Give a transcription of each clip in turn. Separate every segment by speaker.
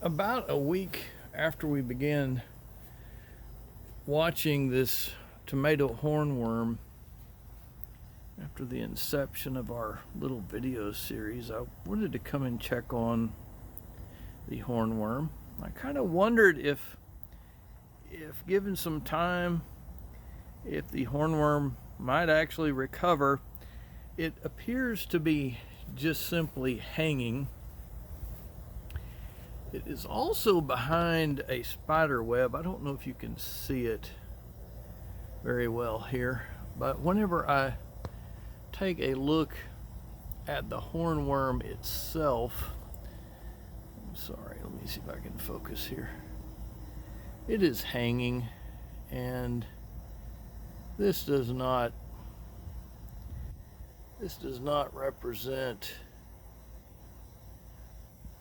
Speaker 1: About a week after we began watching this tomato hornworm, after the inception of our little video series, I wanted to come and check on the hornworm. I kind of wondered if given some time, if the hornworm might actually recover. It appears to be just simply hanging. It is also behind a spider web. I don't know if you can see it very well here, but whenever I take a look at the hornworm itself, I'm sorry, let me see if I can focus here. It is hanging, and this does not represent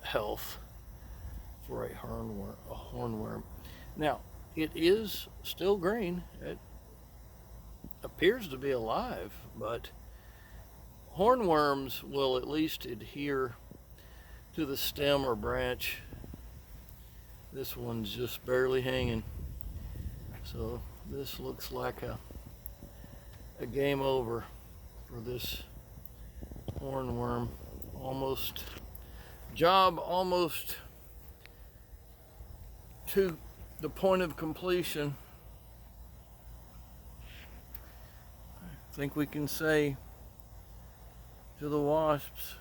Speaker 1: health for a hornworm. Now, it is still green. It appears to be alive, but hornworms will at least adhere to the stem or branch. This one's just barely hanging. So this looks like a game over for this hornworm. Job almost to the point of completion. I think we can say to the wasps,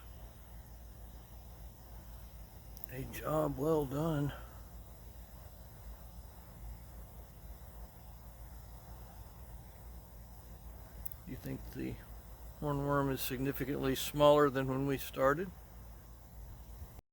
Speaker 1: a job well done. Do you think the hornworm is significantly smaller than when we started?